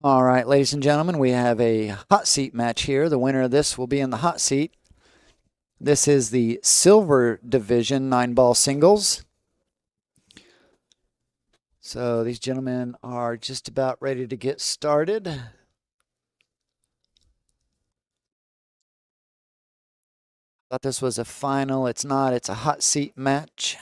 All right, ladies and gentlemen, we have a hot seat match here. The winner of this will be in the hot seat. This is the silver division 9-ball singles. So these gentlemen are just about ready to get started. Thought this was a final. It's not. It's a hot seat match.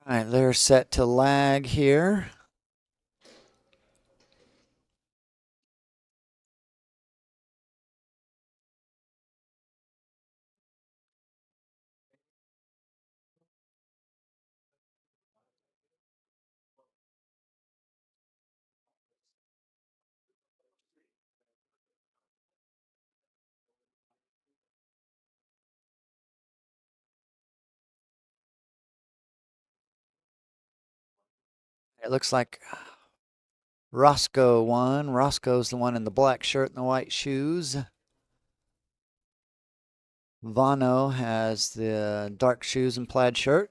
All right, they're set to lag here. It looks like Roscoe won. Roscoe's the one in the black shirt and the white shoes. Vano has the dark shoes and plaid shirt.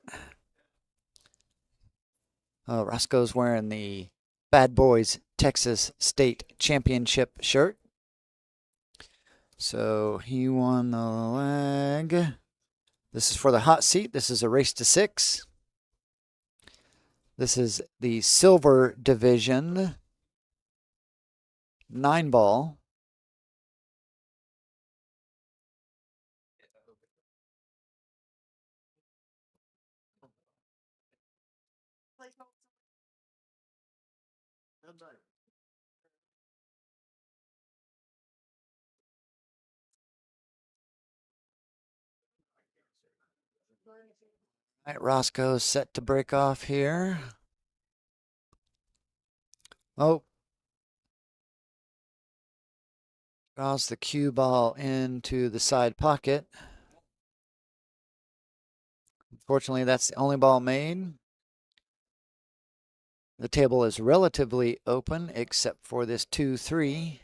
Roscoe's wearing the Bad Boys Texas State Championship shirt. So he won the leg. This is for the hot seat. This is a race to 6. This is the silver division 9-ball. All right, Roscoe's set to break off here. Oh, draws the cue ball into the side pocket. Unfortunately, that's the only ball made. The table is relatively open except for this 2-3.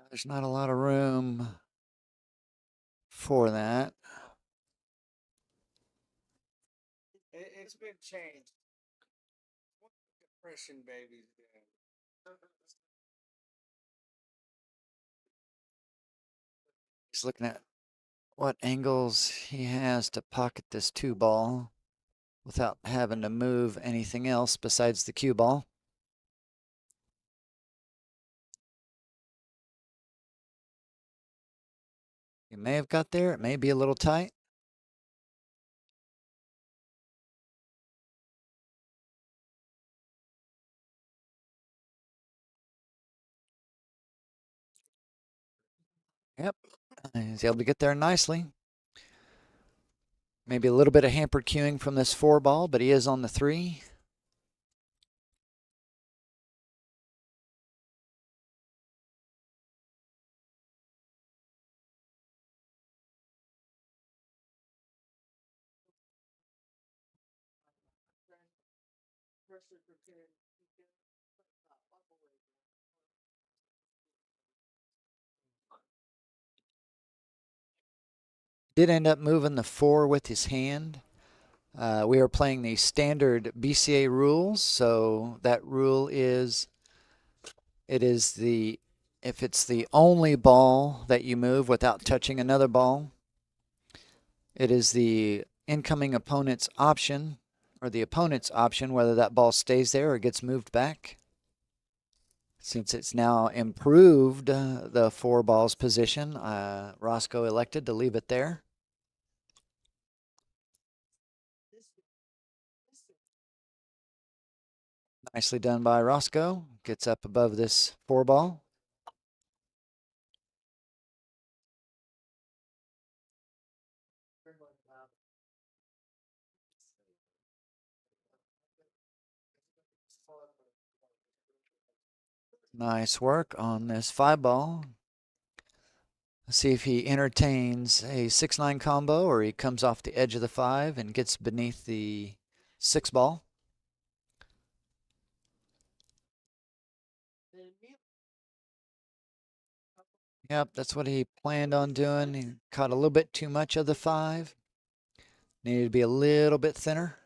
There's not a lot of room for that. It's been changed. What compression babies doing? He's looking at what angles he has to pocket this 2-ball without having to move anything else besides the cue ball. He may have got there. It may be a little tight. Yep. He's able to get there nicely. Maybe a little bit of hampered cueing from this 4-ball, but he is on the 3. Did end up moving the 4 with his hand. We are playing the standard BCA rules, so that rule is if it's the only ball that you move without touching another ball, it is the incoming opponent's option or the opponent's option whether that ball stays there or gets moved back. Since it's now improved the 4-ball's position, Roscoe elected to leave it there. Nicely done by Roscoe. Gets up above this 4-ball. Nice work on this 5 ball. Let's see if he entertains a 6-9 combo or he comes off the edge of the 5 and gets beneath the 6 ball. Yep, that's what he planned on doing. He caught a little bit too much of the 5. Needed to be a little bit thinner.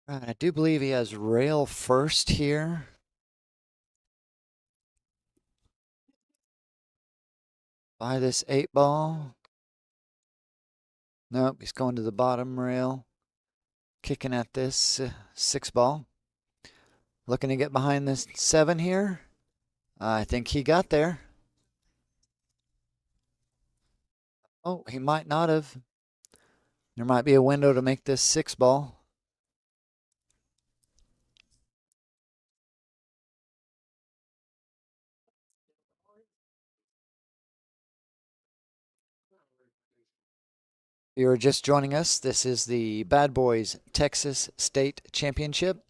Right, I do believe he has rail first here. By this 8 ball. Nope, he's going to the bottom rail. Kicking at this 6 ball. Looking to get behind this 7 here. I think he got there. Oh, he might not have. There might be a window to make this 6 ball. If you are just joining us, this is the Bad Boys Texas State Championship.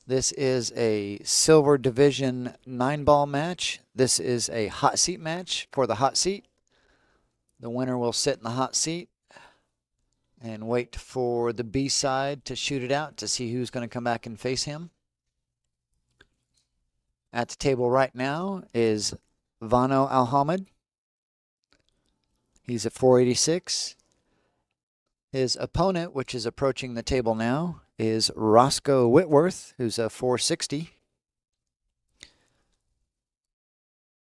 This is a Silver Division 9-ball match. This is a hot seat match for the hot seat. The winner will sit in the hot seat and wait for the B side to shoot it out to see who's going to come back and face him. At the table right now is Vano Almohammed. He's at 486. His opponent, which is approaching the table now, is Roscoe Whitworth, who's a 460.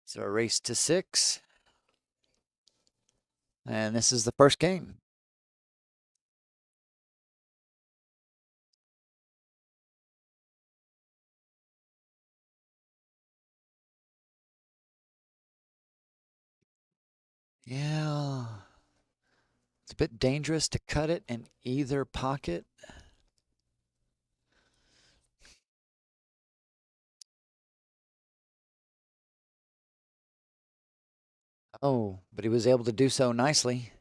So a race to 6. And this is the first game. Yeah. It's a bit dangerous to cut it in either pocket. Oh, but he was able to do so nicely.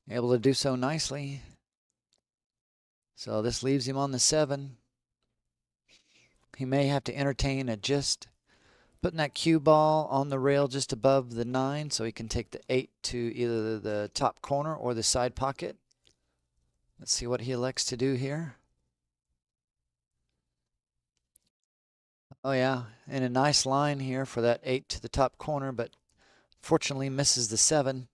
Able to do so nicely. So this leaves him on the 7. He may have to entertain a just putting that cue ball on the rail just above the 9 so he can take the 8 to either the top corner or the side pocket. Let's see what he elects to do here. Oh yeah, and a nice line here for that 8 to the top corner, but fortunately misses the 7.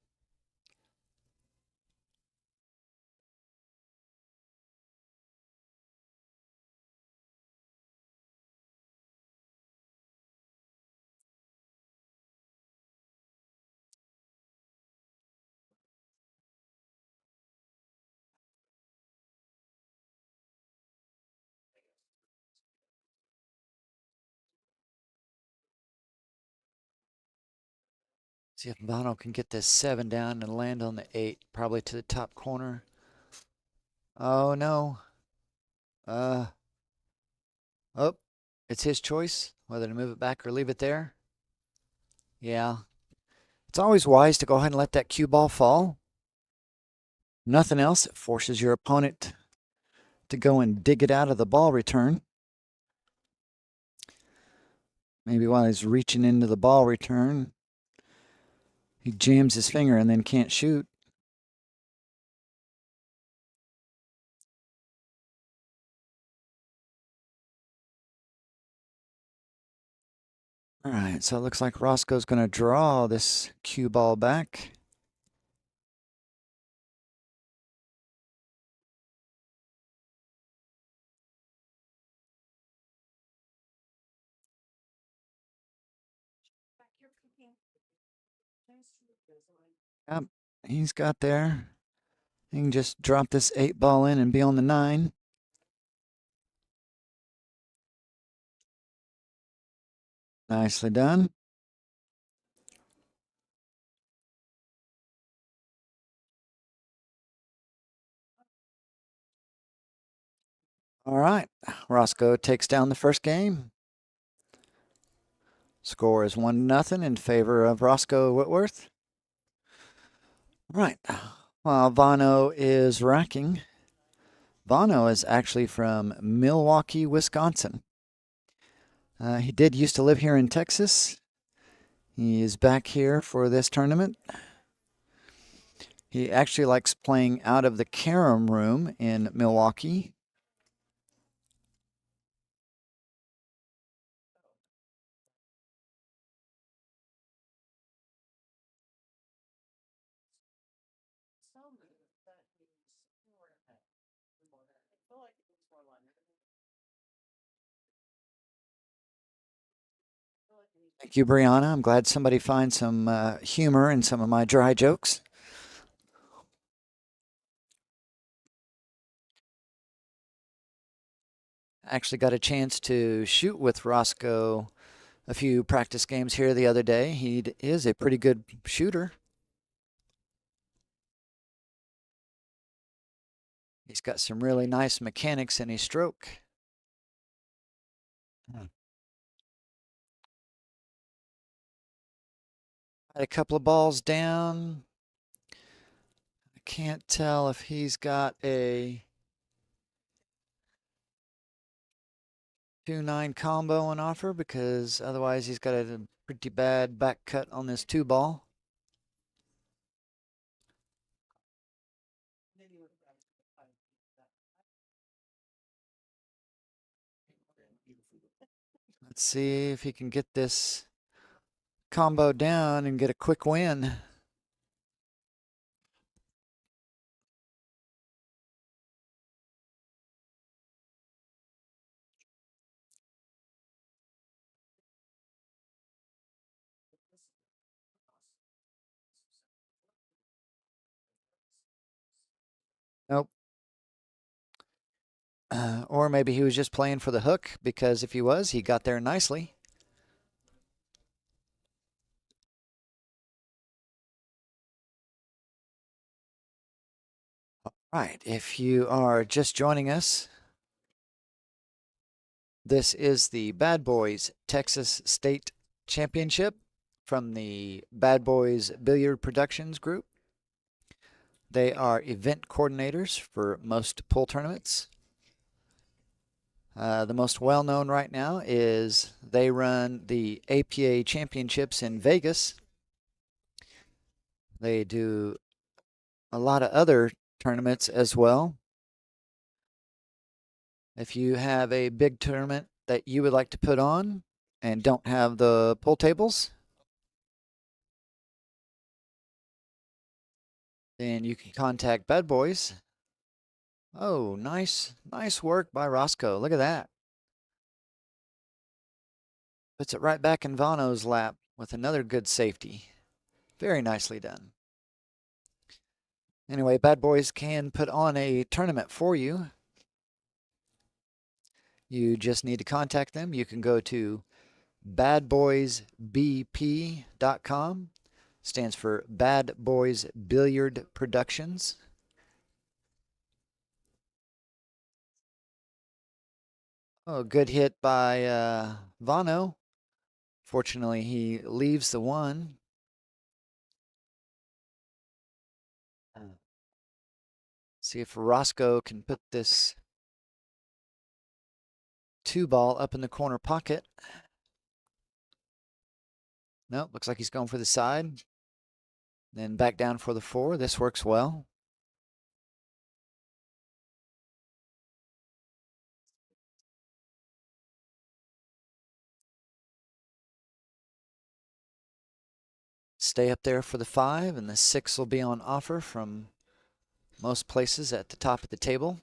See if Vano can get this 7 down and land on the 8, probably to the top corner. Oh no. Oh, it's his choice whether to move it back or leave it there. Yeah. It's always wise to go ahead and let that cue ball fall. Nothing else, it forces your opponent to go and dig it out of the ball return. Maybe while he's reaching into the ball return, he jams his finger and then can't shoot. All right, so it looks like Roscoe's going to draw this cue ball back. Yep, he's got there. He can just drop this 8 ball in and be on the 9. Nicely done. All right, Roscoe takes down the first game. Score is 1-0 in favor of Roscoe Whitworth. Right. While Vano is racking, Vano is actually from Milwaukee, Wisconsin. He did used to live here in Texas. He is back here for this tournament. He actually likes playing out of the Carom room in Milwaukee. Thank you, Brianna. I'm glad somebody finds some humor in some of my dry jokes. Actually got a chance to shoot with Roscoe a few practice games here the other day. He is a pretty good shooter. He's got some really nice mechanics in his stroke. Had a couple of balls down. I can't tell if he's got a 2-9 combo on offer because otherwise he's got a pretty bad back cut on this 2-ball. Let's see if he can get this combo down and get a quick win. Nope. Or maybe he was just playing for the hook because if he was, he got there nicely. All right, if you are just joining us, this is the Bad Boys Texas State Championship from the Bad Boys Billiard Productions Group. They are event coordinators for most pool tournaments. The most well-known right now is they run the APA Championships in Vegas. They do a lot of other tournaments as well. If you have a big tournament that you would like to put on and don't have the pool tables, then you can contact Bad Boys. Oh, nice work by Roscoe. Look at that. Puts it right back in Vano's lap with another good safety. Very nicely done. Anyway, Bad Boys can put on a tournament for you. You just need to contact them. You can go to badboysbp.com. Stands for Bad Boys Billiard Productions. Oh, good hit by Vano. Fortunately, he leaves the one. See if Roscoe can put this 2-ball up in the corner pocket. Nope, looks like he's going for the side. Then back down for the 4. This works well. Stay up there for the 5, and the 6 will be on offer from most places at the top of the table.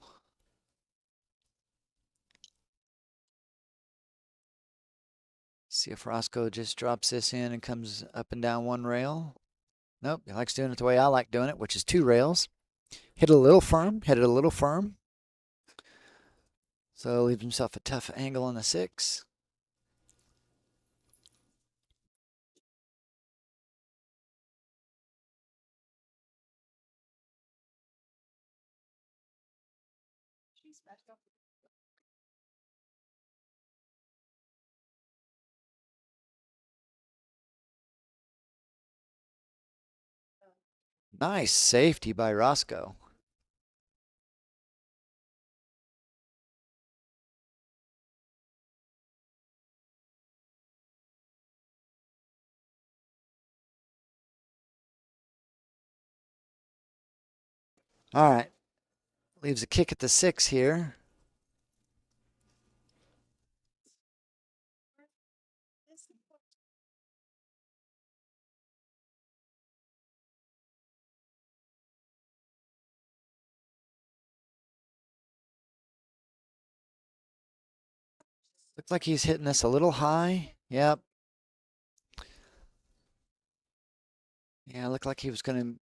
See if Roscoe just drops this in and comes up and down one rail. Nope, he likes doing it the way I like doing it, which is 2 rails. Hit it a little firm, hit it a little firm. So leaves himself a tough angle on the 6. Nice safety by Roscoe. All right. Leaves a kick at the 6 here. Looks like he's hitting this a little high. Yep. Yeah, looked like he was going to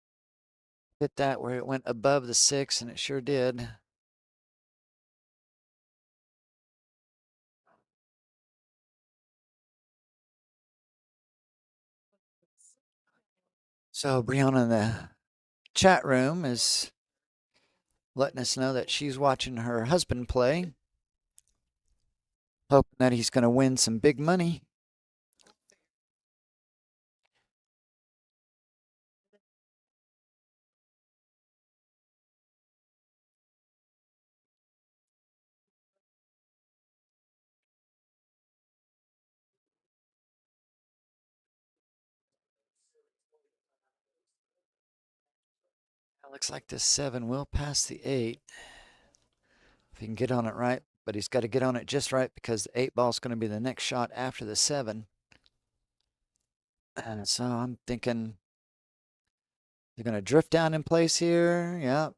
hit that where it went above the 6, and it sure did. So Brianna in the chat room is letting us know that she's watching her husband play, hoping that he's going to win some big money. It looks like this 7 will pass the 8 if he can get on it right, but he's got to get on it just right because the 8 ball is going to be the next shot after the 7. And so I'm thinking they're going to drift down in place here. Yeah.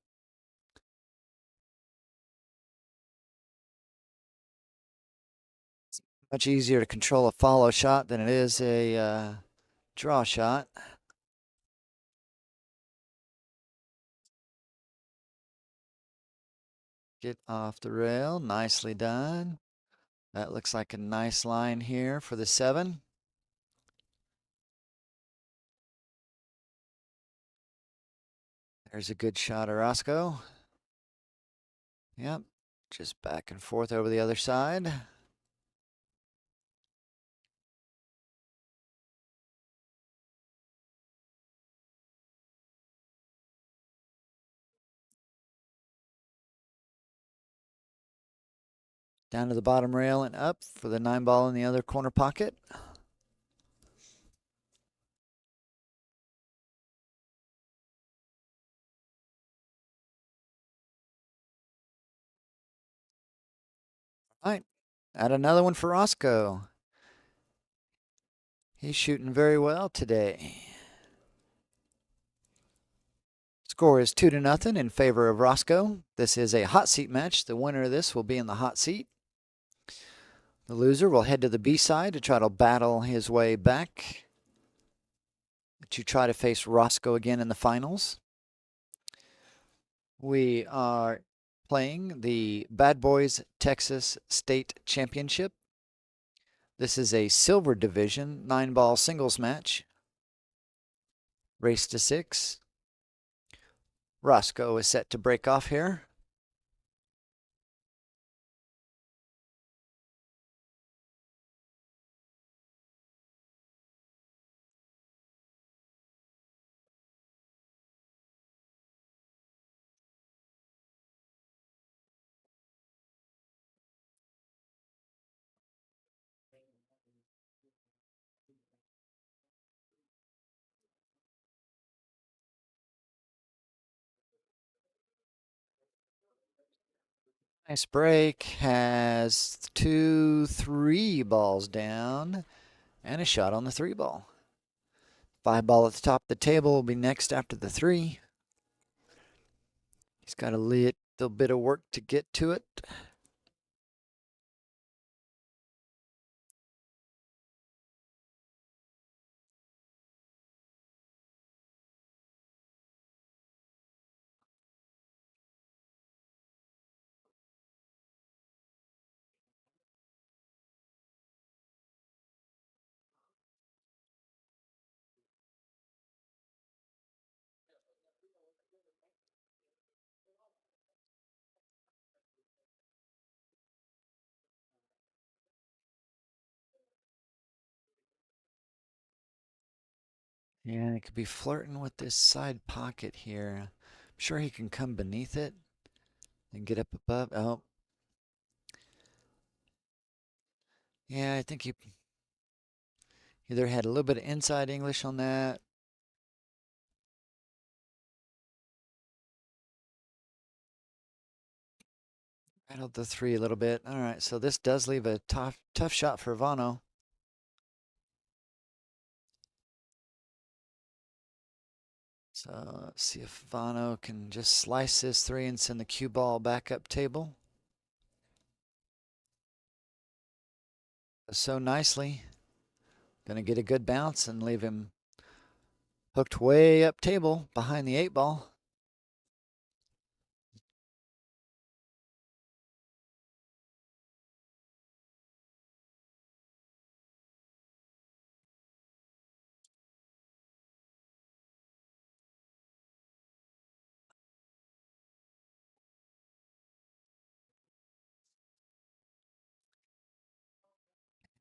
It's much easier to control a follow shot than it is a draw shot. Get off the rail. Nicely done. That looks like a nice line here for the 7. There's a good shot of Roscoe. Yep. Just back and forth over the other side. Down to the bottom rail and up for the 9 ball in the other corner pocket. All right. Add another one for Roscoe. He's shooting very well today. Score is 2-0 in favor of Roscoe. This is a hot seat match. The winner of this will be in the hot seat. The loser will head to the B side to try to battle his way back to try to face Roscoe again in the finals. We are playing the Bad Boys Texas State Championship. This is a silver division 9-ball singles match. Race to 6. Roscoe is set to break off here. Nice break. Has 2, 3 balls down and a shot on the 3 ball. 5 ball at the top of the table will be next after the 3. He's got a little bit of work to get to it. Yeah, he could be flirting with this side pocket here. I'm sure he can come beneath it and get up above. Oh, yeah, I think he either had a little bit of inside English on that. Rattled the three a little bit. All right, so this does leave a tough shot for Vano. So let's see if Vano can just slice this three and send the cue ball back up table. So nicely. Gonna get a good bounce and leave him hooked way up table behind the 8-ball.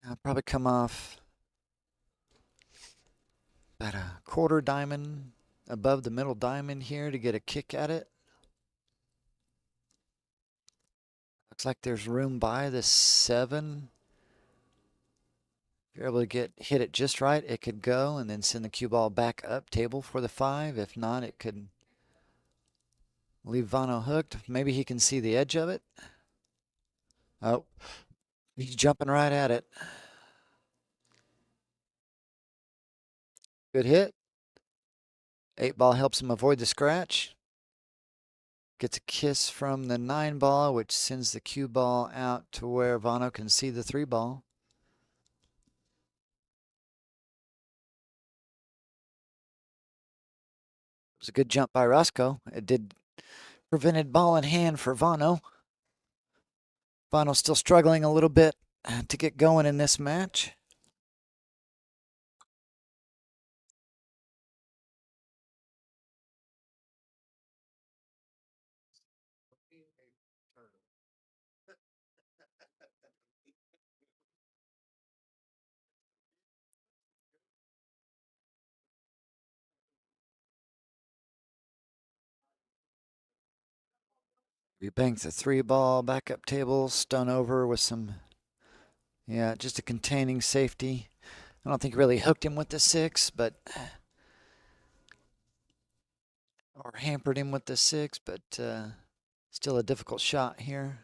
I'll probably come off about a quarter diamond above the middle diamond here to get a kick at it. Looks like there's room by the 7. If you're able to hit it just right, it could go and then send the cue ball back up table for the 5. If not, it could leave Vano hooked. Maybe he can see the edge of it. Oh, he's jumping right at it. Good hit. 8-ball helps him avoid the scratch. Gets a kiss from the 9-ball, which sends the cue ball out to where Vano can see the 3-ball. It was a good jump by Roscoe. It did prevented ball in hand for Vano. Vano's still struggling a little bit to get going in this match. We banked the 3-ball back up table, stun over with some, yeah, just a containing safety. I don't think really hooked him with the 6, but or hampered him with the 6, but still a difficult shot here.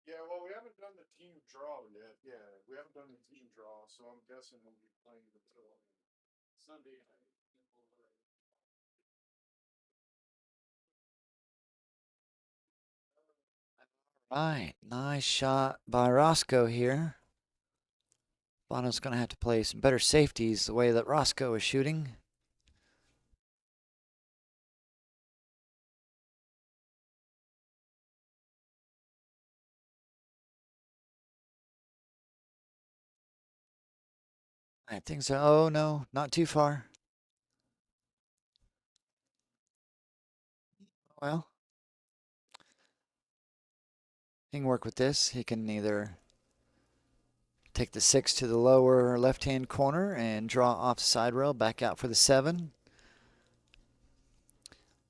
Yeah, well, we haven't done the team draw yet. Yeah, we haven't done the team draw, so I'm guessing we'll be playing until Sunday night. Right, nice shot by Roscoe here. Vano's going to have to play some better safeties the way that Roscoe is shooting. I think so. Oh, no, not too far. Well, he can work with this. He can either take the 6 to the lower left-hand corner and draw off the side rail, back out for the 7.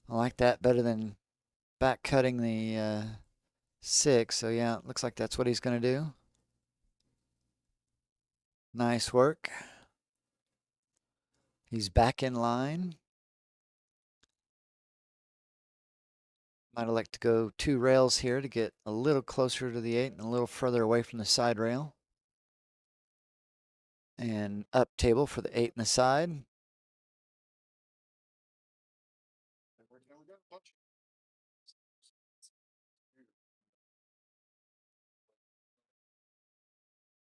I like that better than back cutting the 6. So yeah, it looks like that's what he's going to do. Nice work. He's back in line. Might elect to go 2 rails here to get a little closer to the 8 and a little further away from the side rail. And up table for the 8 and the side.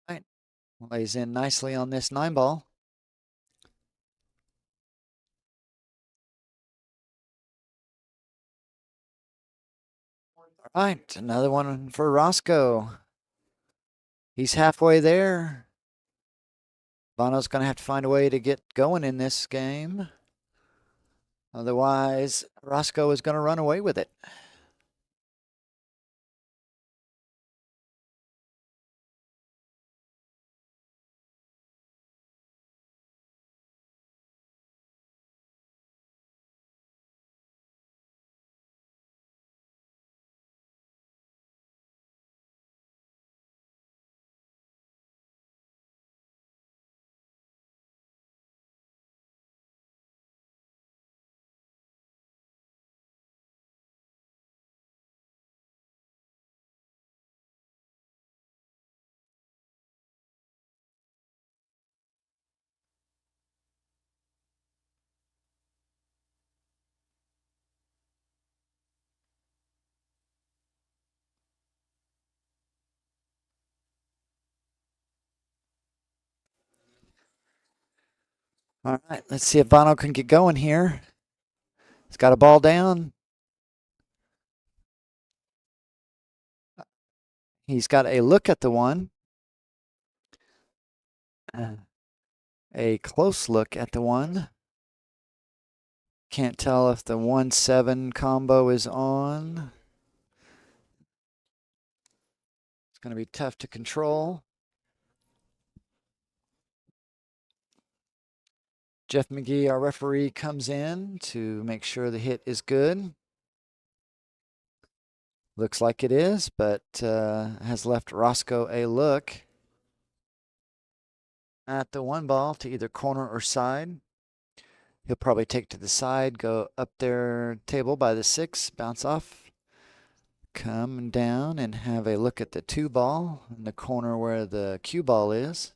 Right. Lays in nicely on this 9-ball. All right, another one for Roscoe. He's halfway there. Vano's going to have to find a way to get going in this game. Otherwise, Roscoe is going to run away with it. All right, let's see if Vano can get going here. He's got a ball down. He's got a look at the one. A close look at the one. Can't tell if the 1-7 combo is on. It's going to be tough to control. Jeff McGee, our referee, comes in to make sure the hit is good. Looks like it is, but has left Roscoe a look at the one ball to either corner or side. He'll probably take to the side, go up their table by the 6, bounce off, come down and have a look at the 2 ball in the corner where the cue ball is.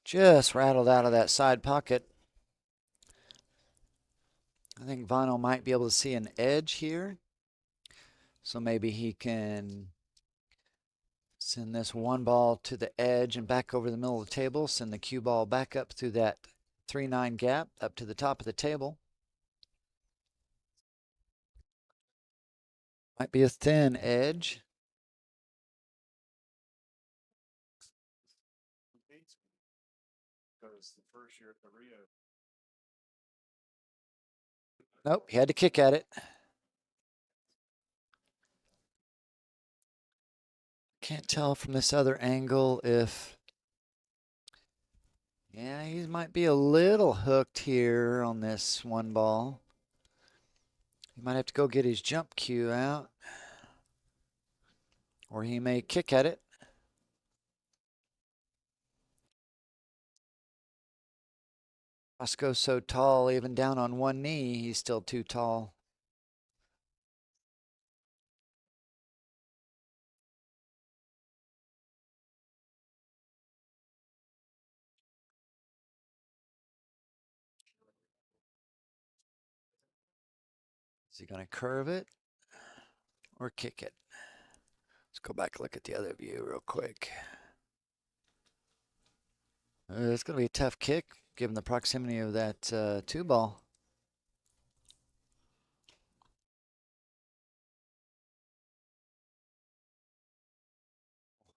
Just rattled out of that side pocket. I think Vano might be able to see an edge here. So maybe he can send this one ball to the edge and back over the middle of the table. Send the cue ball back up through that 3-9 gap up to the top of the table. Might be a thin edge. Because the first year at the Rio. Nope, he had to kick at it. Can't tell from this other angle if... Yeah, he might be a little hooked here on this one ball. He might have to go get his jump cue out. Or he may kick at it. Roscoe's so tall, even down on one knee, he's still too tall. Is he going to curve it or kick it? Let's go back and look at the other view real quick. It's going to be a tough kick given the proximity of that 2 ball.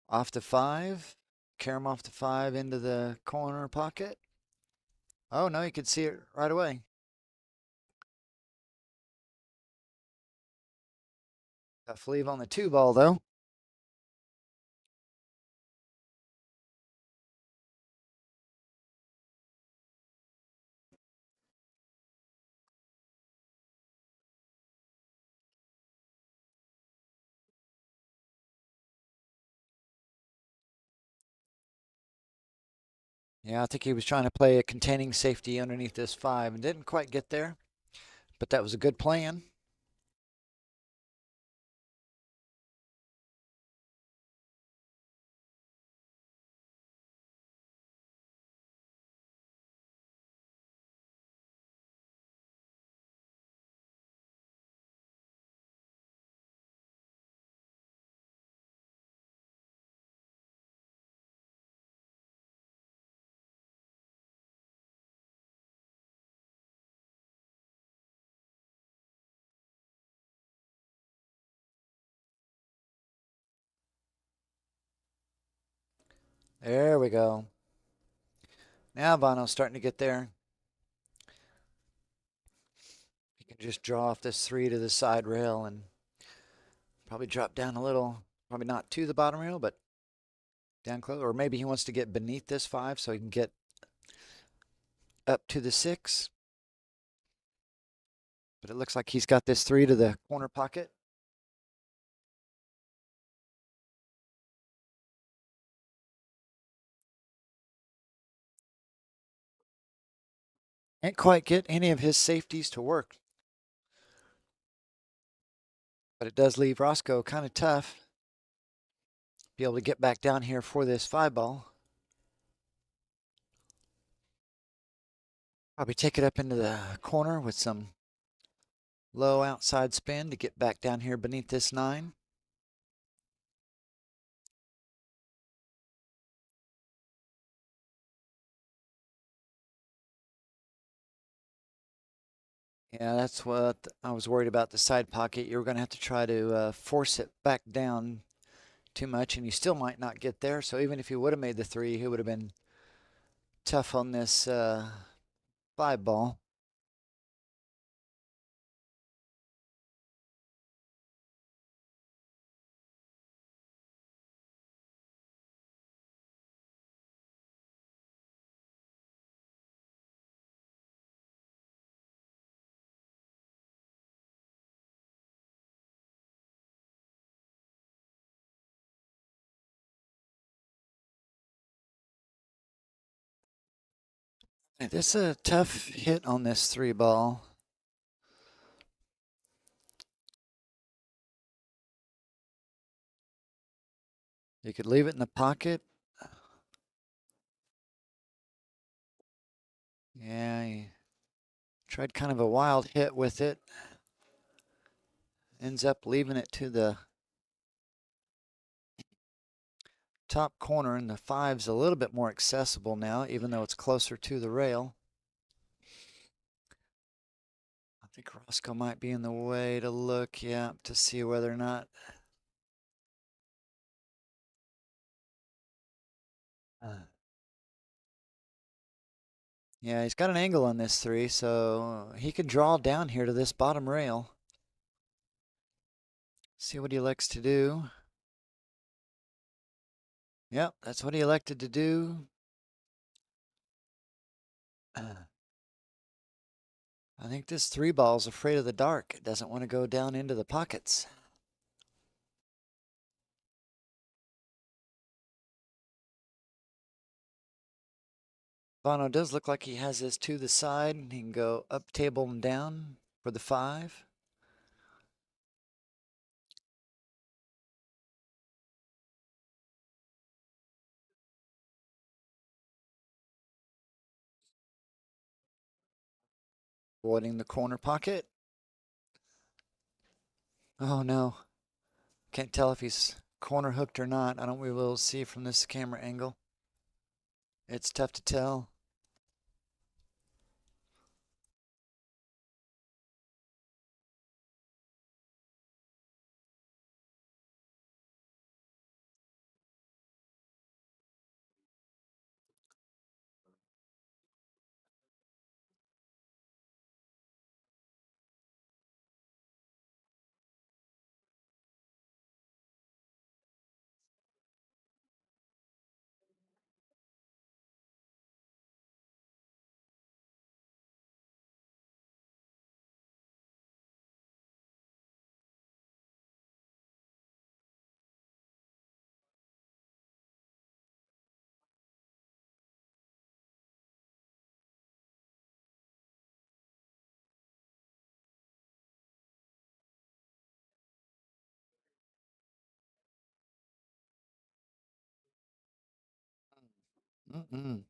Off the 5. Carom off the 5 into the corner pocket. Oh, no, you could see it right away. Tough leave on the 2 ball, though. Yeah, I think he was trying to play a containing safety underneath this 5 and didn't quite get there, but that was a good plan. There we go. Now Vano's starting to get there. He can just draw off this 3 to the side rail and probably drop down a little. Probably not to the bottom rail, but down close. Or maybe he wants to get beneath this 5 so he can get up to the 6. But it looks like he's got this 3 to the corner pocket. Can't quite get any of his safeties to work. But it does leave Roscoe kind of tough. Be able to get back down here for this 5 ball. Probably take it up into the corner with some low outside spin to get back down here beneath this 9. Yeah, that's what I was worried about, the side pocket. You were going to have to try to force it back down too much, and you still might not get there. So even if you would have made the 3, he would have been tough on this 5 ball. This is a tough hit on this 3 ball. You could leave it in the pocket. Yeah, he tried kind of a wild hit with it. Ends up leaving it to the top corner, and the 5's a little bit more accessible now, even though it's closer to the rail. I think Roscoe might be in the way to look, yeah, to see whether or not. Yeah, he's got an angle on this 3, so he could draw down here to this bottom rail. See what he elects to do. Yep, that's what he elected to do. I think this 3 ball's afraid of the dark. It doesn't want to go down into the pockets. Vano does look like he has this to the side, and he can go up, table, and down for the 5. Avoiding the corner pocket. Oh no. Can't tell if he's corner hooked or not. I don't really be able to see from this camera angle. It's tough to tell. Mm-mm.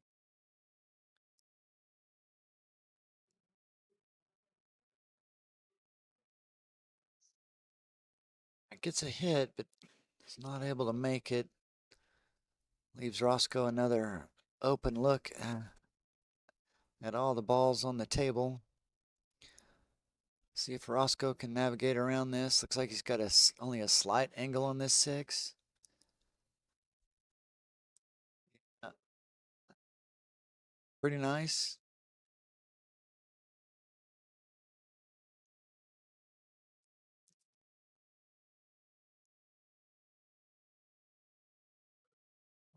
It gets a hit, but it's not able to make it. Leaves Roscoe another open look at all the balls on the table. See if Roscoe can navigate around this. Looks like he's got only a slight angle on this 6. Uh, Pretty nice.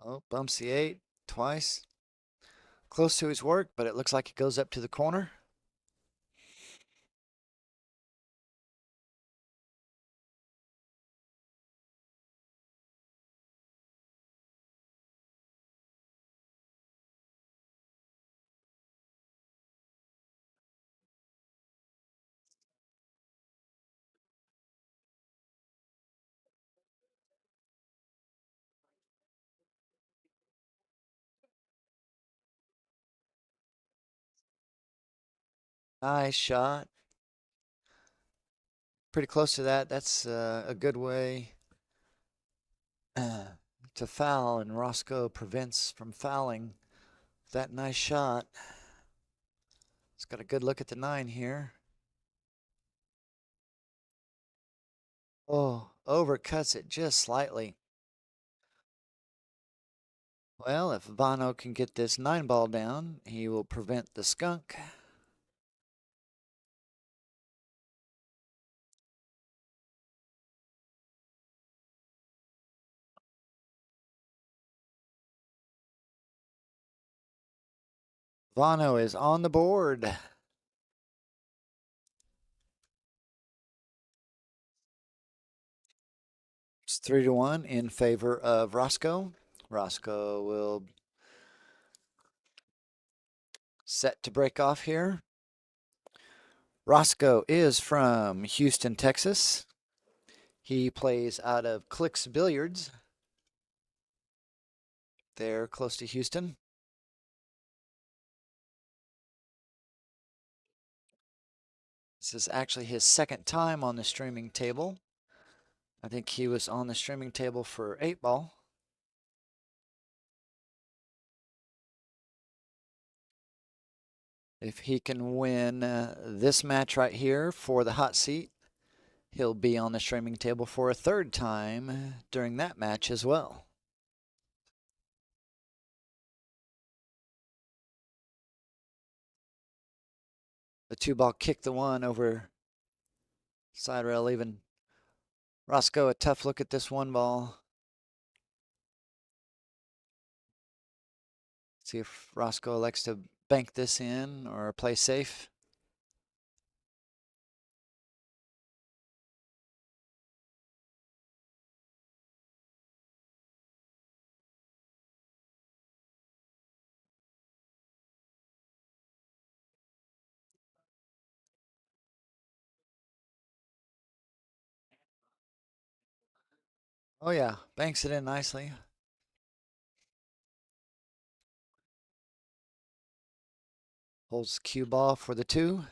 Oh, bumps the 8 twice. Close to his work, but it looks like it goes up to the corner. Nice shot. Pretty close to that. That's a good way to foul, and Roscoe prevents from fouling that nice shot. He's got a good look at the 9 here. Oh, overcuts it just slightly. Well, if Vano can get this 9 ball down, he will prevent the skunk. Vano is on the board. It's 3-1 in favor of Roscoe. Roscoe will set to break off here. Roscoe is from Houston, Texas. He plays out of Clicks Billiards. They're close to Houston. This is actually his second time on the streaming table. I think he was on the streaming table for 8 ball. If he can win this match right here for the hot seat, he'll be on the streaming table for a 3rd time during that match as well. The 2 ball kicked the 1 over side rail, leaving Roscoe a tough look at this 1 ball. See if Roscoe likes to bank this in or play safe. Oh yeah, banks it in nicely. Holds cue ball for the 2.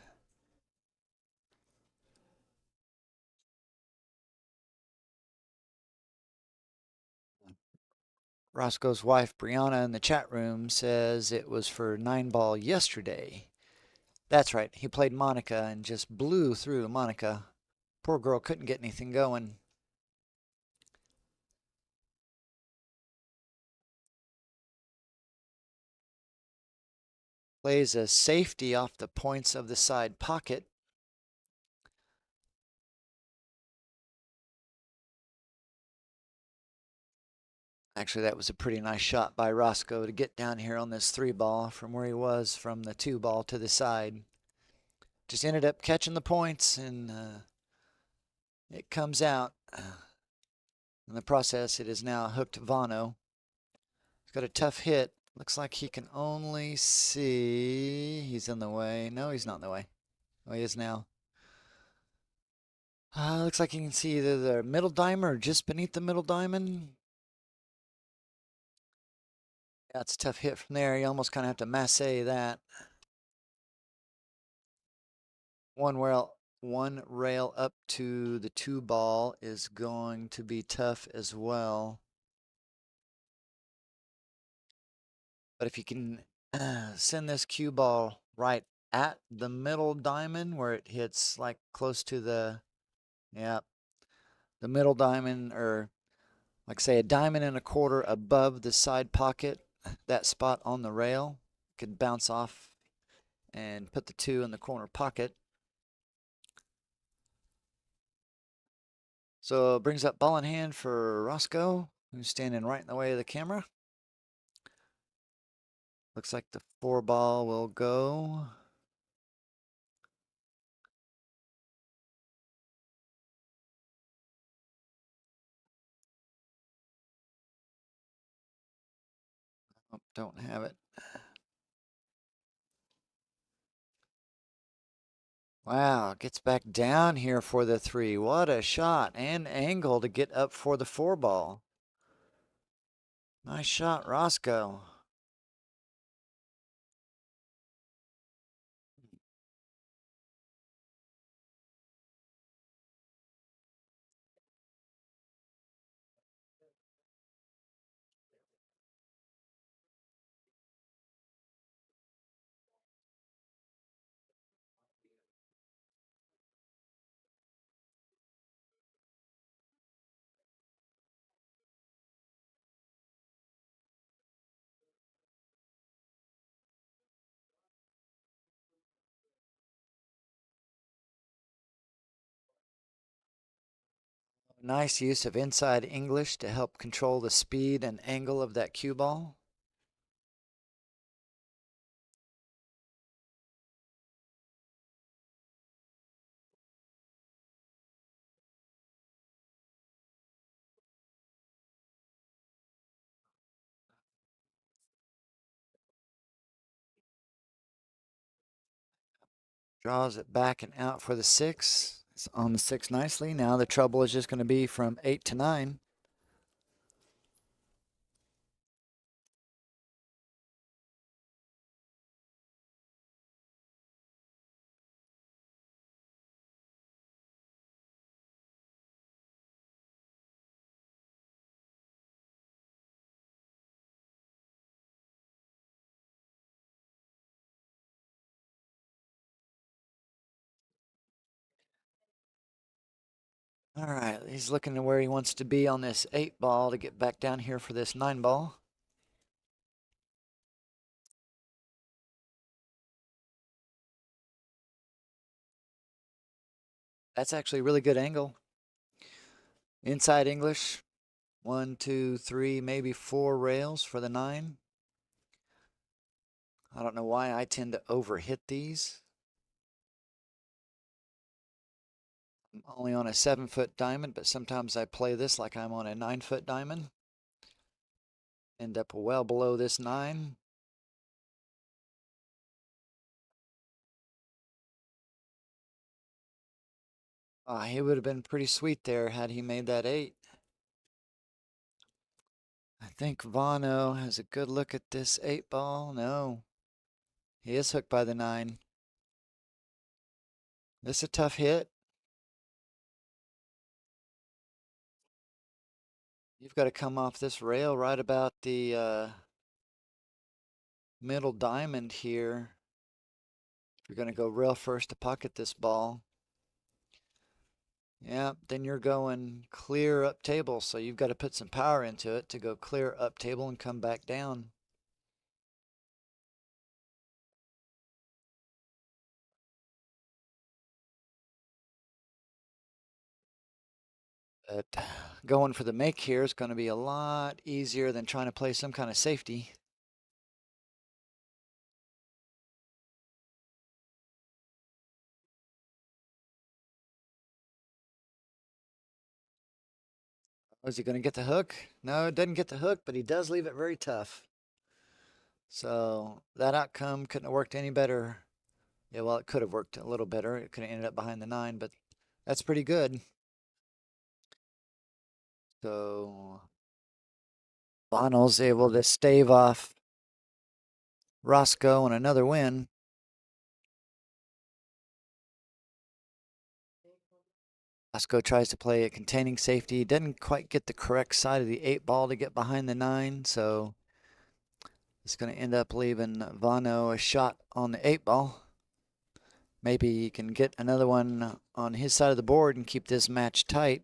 Roscoe's wife, Brianna, in the chat room says it was for 9 ball yesterday. That's right. He played Monica and just blew through Monica. Poor girl couldn't get anything going. Plays a safety off the points of the side pocket. Actually, that was a pretty nice shot by Roscoe to get down here on this 3 ball from where he was from the 2 ball to the side. Just ended up catching the points, and it comes out. In the process, it is now hooked Vano. He's got a tough hit. Looks like he can only see. He's in the way. No, he's not in the way. Oh, he is now. Looks like you can see either the middle diamond or just beneath the middle diamond. That's a tough hit from there. You almost kind of have to masse that. One rail up to the 2 ball is going to be tough as well. But if you can send this cue ball right at the middle diamond where it hits like close to the, yeah, the middle diamond, or like say a diamond and a quarter above the side pocket, that spot on the rail could bounce off and put the 2 in the corner pocket. So it brings up ball in hand for Roscoe, who's standing right in the way of the camera. Looks like the 4 ball will go. Oh, don't have it. Wow, gets back down here for the 3. What a shot and angle to get up for the 4 ball. Nice shot, Roscoe. Nice use of inside English to help control the speed and angle of that cue ball. Draws it back and out for the 6. It's on the 6 nicely. Now the trouble is just going to be from 8 to 9. All right, he's looking to where he wants to be on this 8 ball to get back down here for this 9 ball. That's actually a really good angle. Inside English, 1, 2, 3, maybe 4 rails for the 9. I don't know why I tend to overhit these. I'm only on a 7-foot diamond, but sometimes I play this like I'm on a 9-foot diamond. End up well below this 9. He would have been pretty sweet there had he made that 8. I think Vano has a good look at this 8 ball. No, he is hooked by the 9. This is a tough hit. You've got to come off this rail right about the middle diamond here. If you're going to go rail first to pocket this ball. Yeah, then you're going clear up table, so you've got to put some power into it to go clear up table and come back down. But going for the make here is going to be a lot easier than trying to play some kind of safety. Was he going to get the hook? No, it doesn't get the hook, but he does leave it very tough. So that outcome couldn't have worked any better. Yeah, well, it could have worked a little better. It could have ended up behind the 9, but that's pretty good. So Bono's able to stave off Roscoe on another win. Roscoe tries to play a containing safety. Doesn't quite get the correct side of the 8 ball to get behind the 9, so it's going to end up leaving Vano a shot on the 8 ball. Maybe he can get another one on his side of the board and keep this match tight,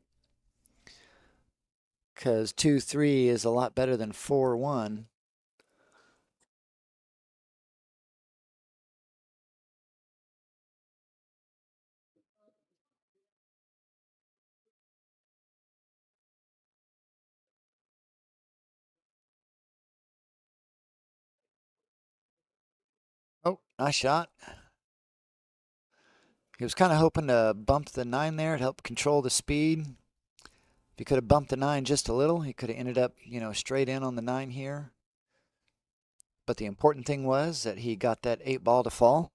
because 2-3 is a lot better than 4-1. Oh, nice shot. He was kind of hoping to bump the 9 there to help control the speed. If he could have bumped the 9 just a little, he could have ended up, straight in on the 9 here. But the important thing was that he got that 8 ball to fall.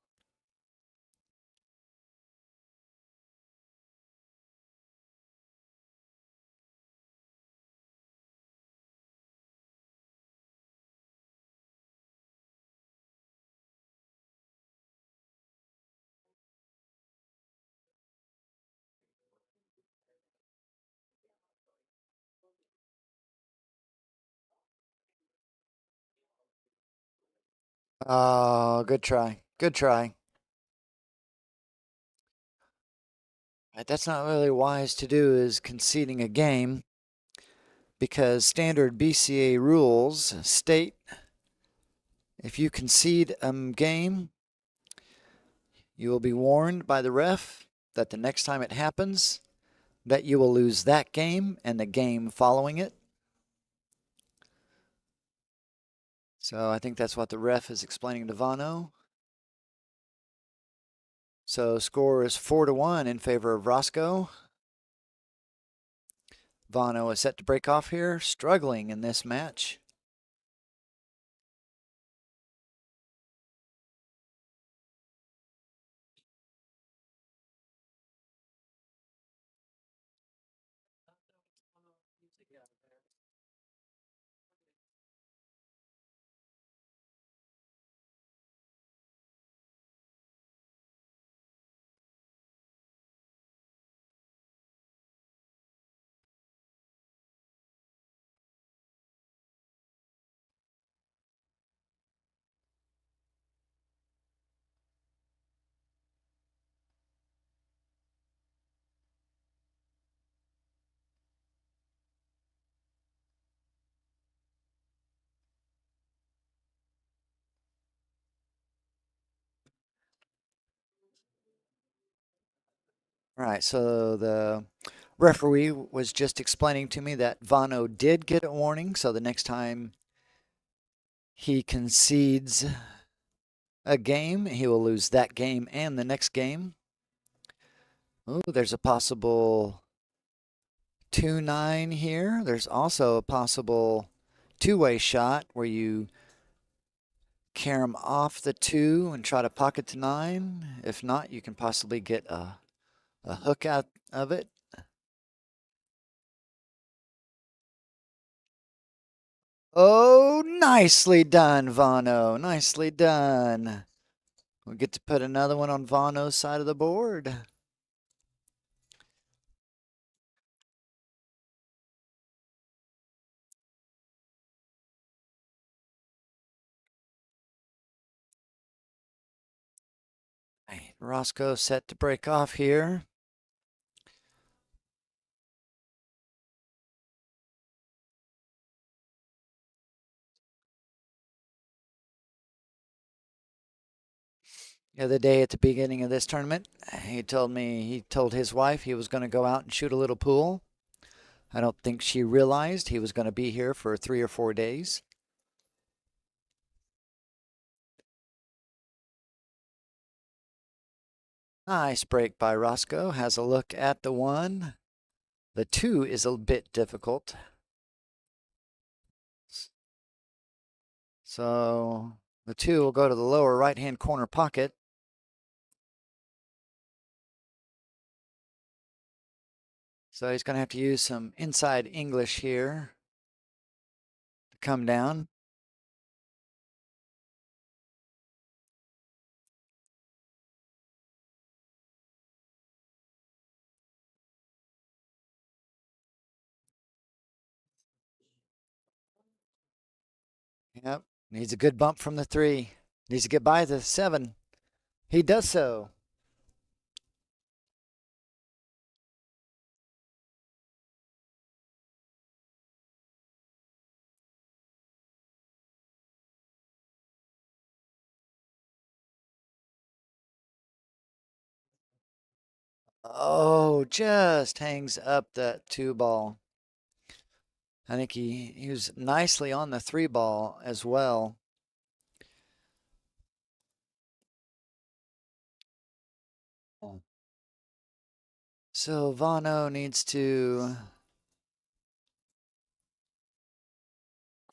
Oh, good try. Good try. Right, that's not really wise to do, is conceding a game, because standard BCA rules state if you concede a game, you will be warned by the ref that the next time it happens, that you will lose that game and the game following it. So I think that's what the ref is explaining to Vano. So score is 4-1 in favor of Roscoe. Vano is set to break off here, struggling in this match. All right, so the referee was just explaining to me that Vano did get a warning, so the next time he concedes a game, he will lose that game and the next game. Ooh, there's a possible 2-9 here. There's also a possible two-way shot where you carom off the 2 and try to pocket to 9. If not, you can possibly get a hook out of it. Oh, nicely done, Vano. Nicely done. We get to put another one on Vano's side of the board. Right, Roscoe set to break off here. The other day at the beginning of this tournament, he told his wife he was going to go out and shoot a little pool. I don't think she realized he was going to be here for 3 or 4 days. Nice break by Roscoe. Has a look at the 1. The 2 is a bit difficult. So the 2 will go to the lower right-hand corner pocket. So he's going to have to use some inside English here to come down. Yep. Needs a good bump from the 3. Needs to get by the 7. He does so. Oh, just hangs up that 2 ball. I think he was nicely on the 3 ball as well. So Vano needs to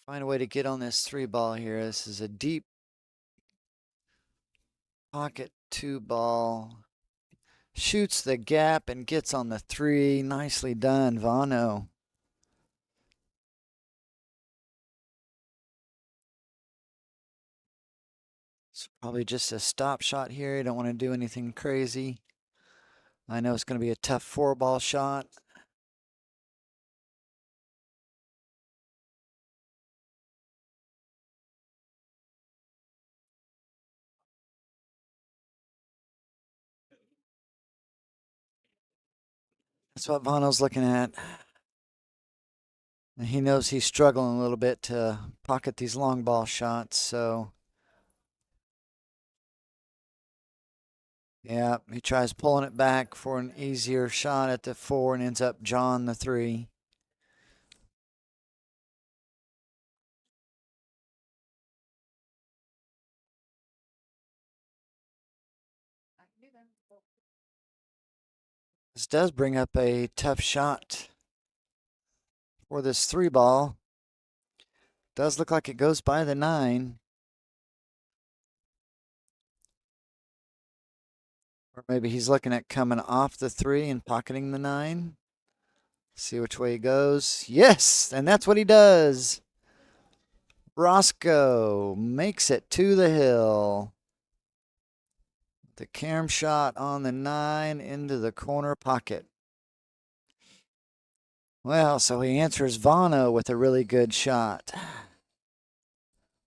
find a way to get on this 3 ball here. This is a deep pocket 2 ball. Shoots the gap and gets on the 3. Nicely done, Vano. It's probably just a stop shot here. You don't want to do anything crazy. I know it's going to be a tough 4 ball shot. That's what Vano's looking at. And he knows he's struggling a little bit to pocket these long ball shots, so yeah, he tries pulling it back for an easier shot at the 4 and ends up John the 3. This does bring up a tough shot for this 3 ball. Does look like it goes by the 9. Or maybe he's looking at coming off the 3 and pocketing the 9. See which way he goes. Yes, and that's what he does. Roscoe makes it to the hill. The carom shot on the 9 into the corner pocket. Well, so he answers Vano with a really good shot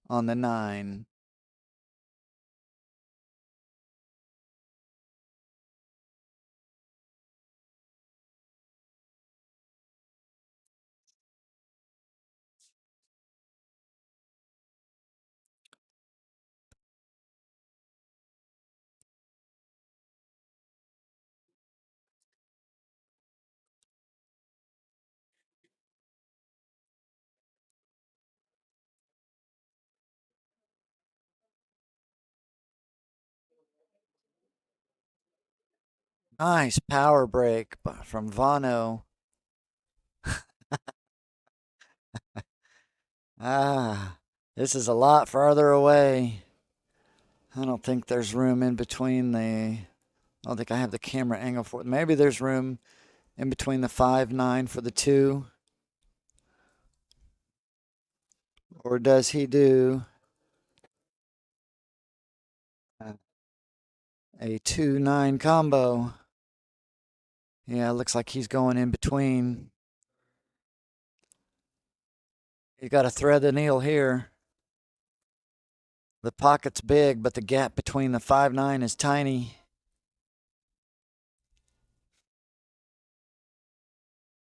on the 9. Nice power break from Vano. Ah, this is a lot farther away. I don't think there's room in between the. I don't think I have the camera angle for it. Maybe there's room in between the 5-9 for the 2. Or does he do a 2-9 combo? Yeah, it looks like he's going in between. You got to thread the needle here. The pocket's big, but the gap between the 5-9 is tiny.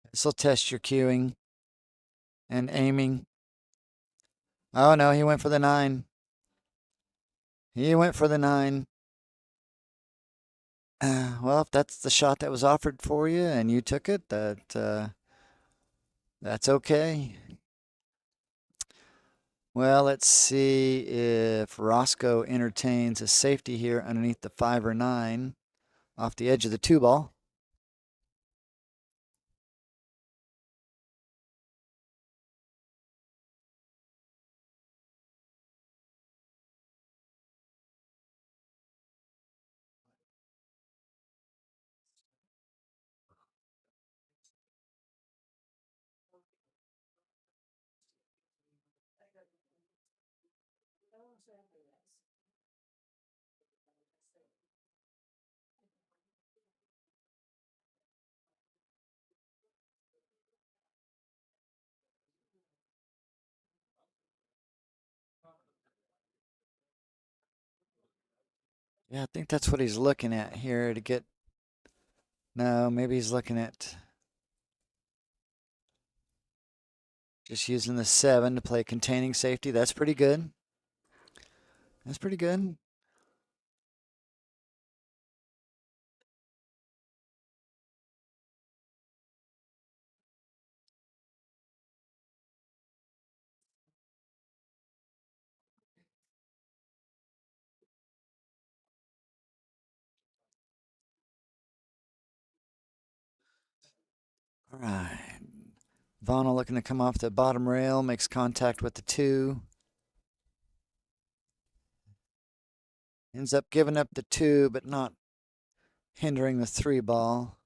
This will test your cueing and aiming. Oh no, he went for the 9. He went for the 9. Well, if that's the shot that was offered for you and you took it, that's okay. Well, let's see if Roscoe entertains a safety here underneath the 5 or 9 off the edge of the 2 ball. Yeah, I think that's what he's looking at here to get. No, maybe he's looking at just using the 7 to play containing safety. That's pretty good. That's pretty good. All right. Vano looking to come off the bottom rail, makes contact with the 2. Ends up giving up the 2, but not hindering the 3 ball.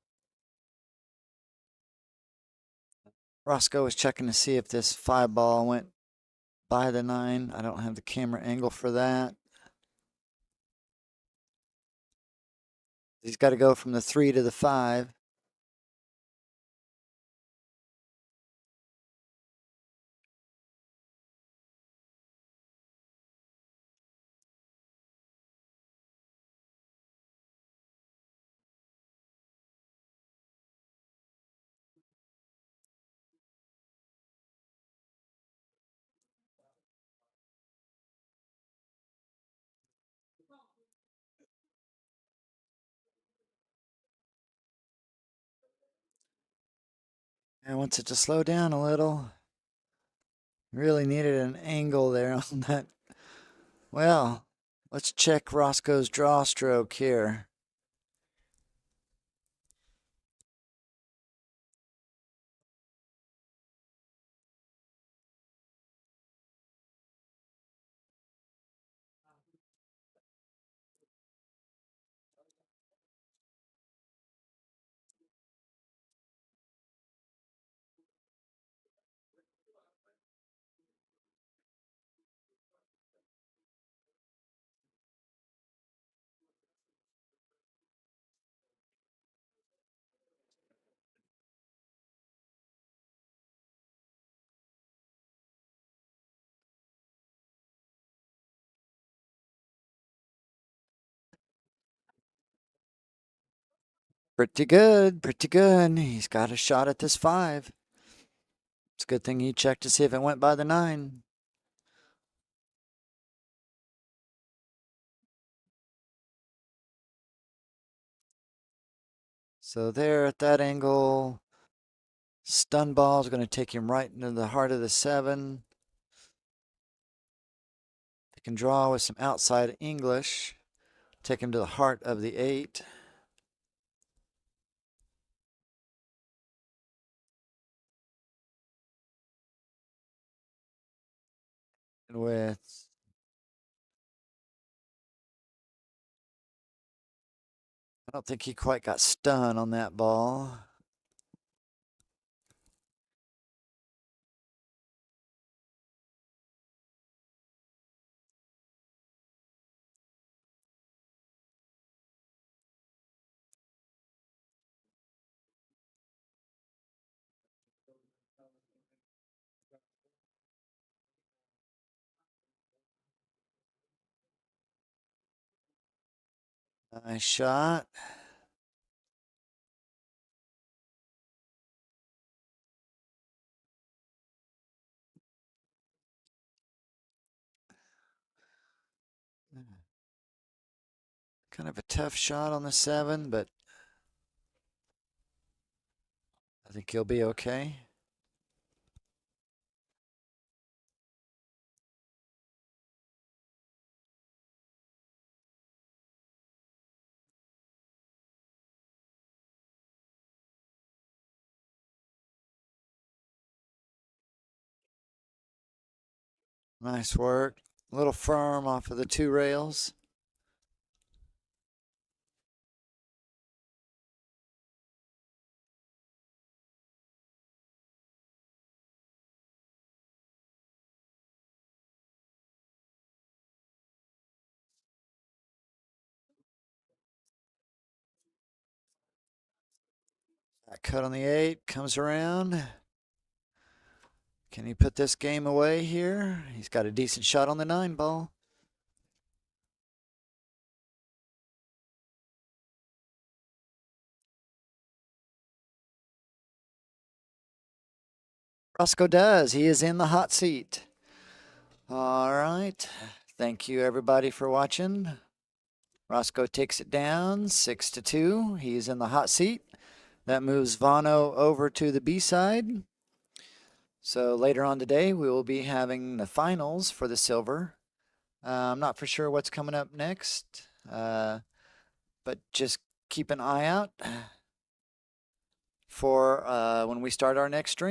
Roscoe was checking to see if this 5 ball went by the 9. I don't have the camera angle for that. He's got to go from the 3 to the 5. And wants it to slow down a little. Really needed an angle there on that. Well, let's check Roscoe's draw stroke here. Pretty good, pretty good. He's got a shot at this 5. It's a good thing he checked to see if it went by the 9. So there at that angle, stun ball is going to take him right into the heart of the 7. They can draw with some outside English. Take him to the heart of the 8. And with I don't think he quite got stun on that ball. Nice shot. Kind of a tough shot on the 7, but I think he'll be okay. Nice work. A little firm off of the 2 rails. That cut on the 8 comes around. Can he put this game away here? He's got a decent shot on the 9 ball. Roscoe does. He is in the hot seat. All right. Thank you, everybody, for watching. Roscoe takes it down 6-2. He's in the hot seat. That moves Vano over to the B side. So later on today, we will be having the finals for the silver. I'm not for sure what's coming up next, but just keep an eye out for when we start our next stream.